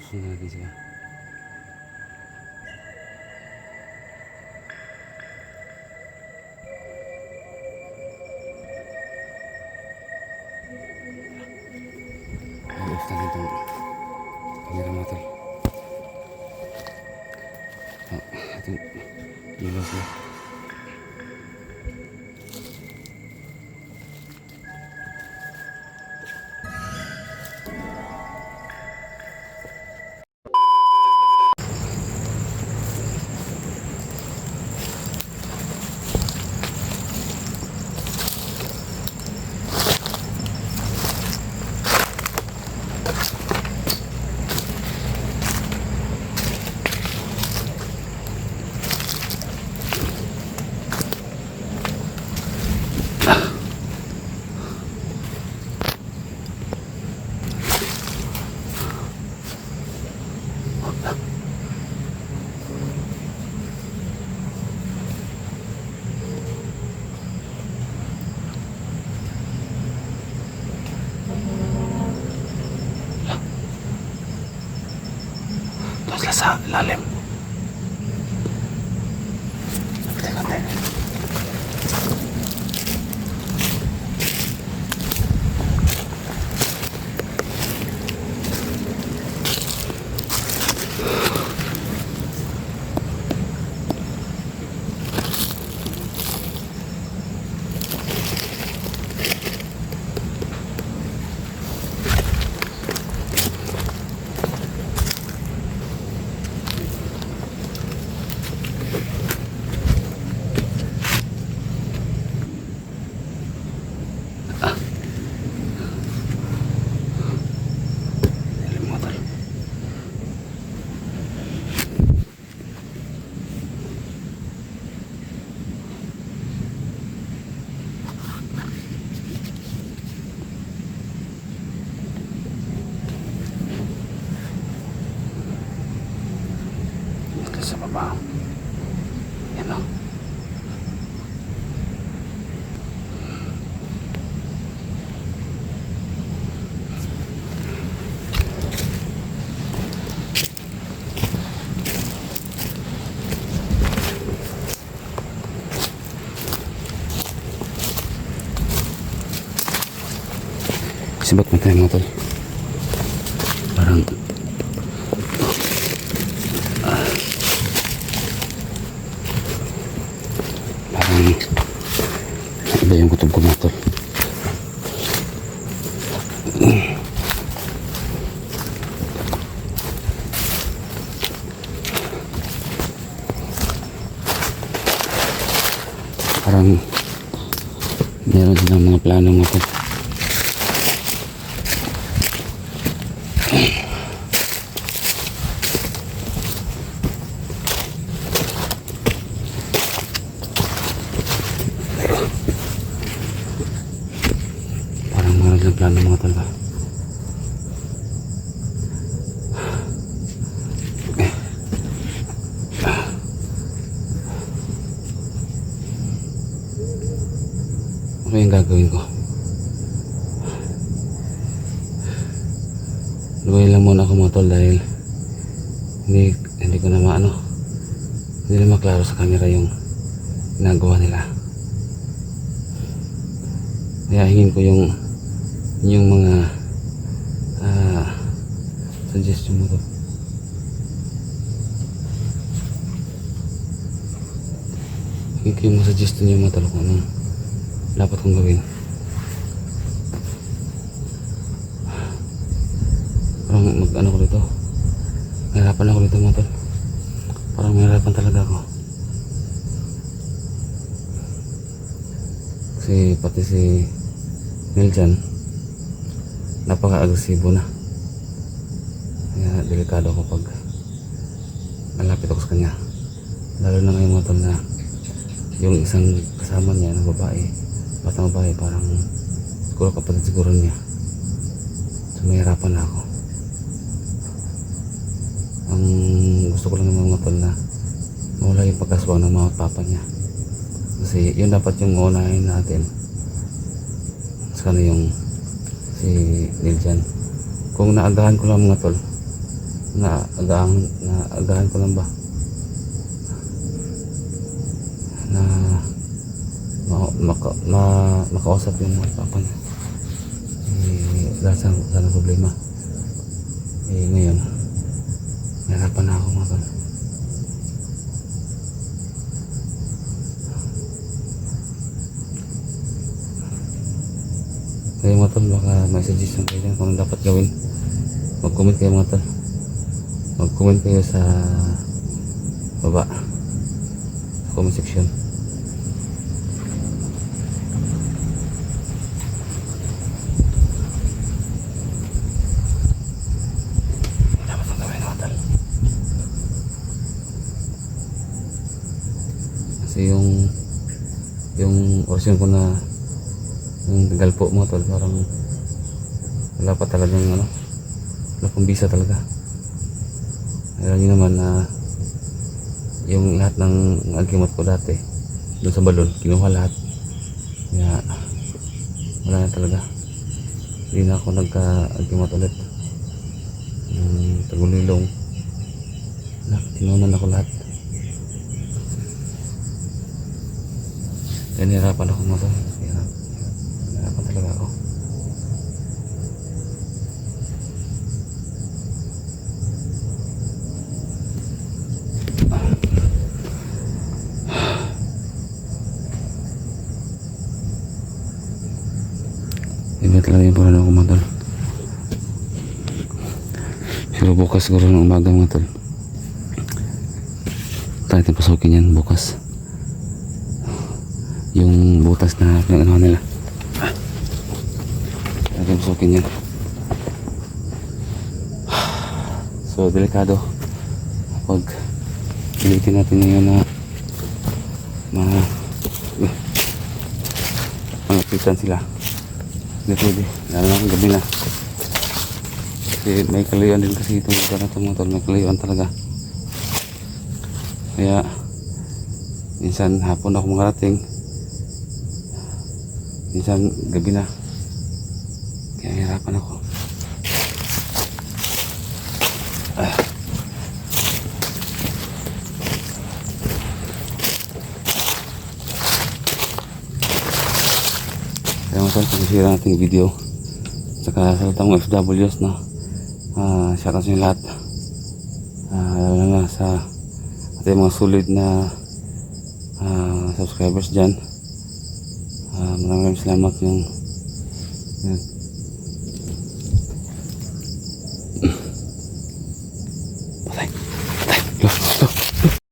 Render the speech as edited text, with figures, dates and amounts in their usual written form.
Susunod natin sila. I-off natin itong camera mga tol. Itong ilaw sila. Doon sila sa lalim. Konti-konti. Sa baba. Yan o. Sibak na tayo mga tol. Parang iba yung kutob ko mga tol. Parang meron silang mga plano mga tol. Plano mga tol ba? Ano yung gagawin ko? Lumayan lang muna ako mga tol dahil hindi ko na maano, hindi na maklaro sa camera yung ginagawa nila. Kaya hingin ko yung mga suggestion mo to. Hingin ko yung mga suggestion nyo mga tol kung anong dapat kong gawin. Parang mag-ano ko dito, mahirapan ako dito mga tol. Parang mahirapan talaga ako kasi pati si Niljan napaka-agresibo na, kaya delikado ako pag malapit ako sa kanya, lalo na ngayon mga tol na yung isang kasama niya na babae, batang babae, parang siguro kapatid siguro niya, so mahirapan na ako. Ang gusto ko lang naman mga tol na mawala yung pagkaswang ng mga papa niya, kasi yun dapat yung unahin natin sa kanya, yung si Niljan. Kung naagahan ko lang mga tol naagahan ko lang ba na makausap yung mga papa niya. Dahil sa problema. Ngayon, nahirapan na ako mga tol. Kaya mga tol, baka may suggestion kayo dyan kung ano dapat gawin. Mag-comment kayo mga tol. Mag-comment kayo sa baba, sa comment section. Dapat ang gawin mga tol. Kasi yung orasyon ko na yung tagal po mga tol, parang wala pa talagang wala pang bisa talaga. Alam niyo naman na yung lahat ng agimat ko dati doon sa balon, kinuha lahat. Kaya wala na talaga, hindi na ako nagka-agimat ulit. Tagulilong tinunan ako lahat. Kaya nahirapan ako mga tol. Nahirapan talaga ako. Iba talaga yung pala ako mga tol. Siguro bukas siguro ng umaga mga tol. Tayo natin pasukin yan bukas. Yung butas na pinag-ano nila. Tayo natin pasukin yan. So delikado pag pilitin natin ngayon na malapitan sila. Hindi pwede, lalo na kung gabi na. Kasi may kalayuan din kasi itong lugar na ito mga tol, may kalayuan talaga. Kaya minsan hapon ako makarating, minsan gabi na. Kaya hirapan ako. Kaya mga tol, pag-share natin yung video. Saka sa lahat ng FWs na shoutout sa inyo lahat. Lalo na sa ating mga solid na subscribers dyan. Maraming salamat yung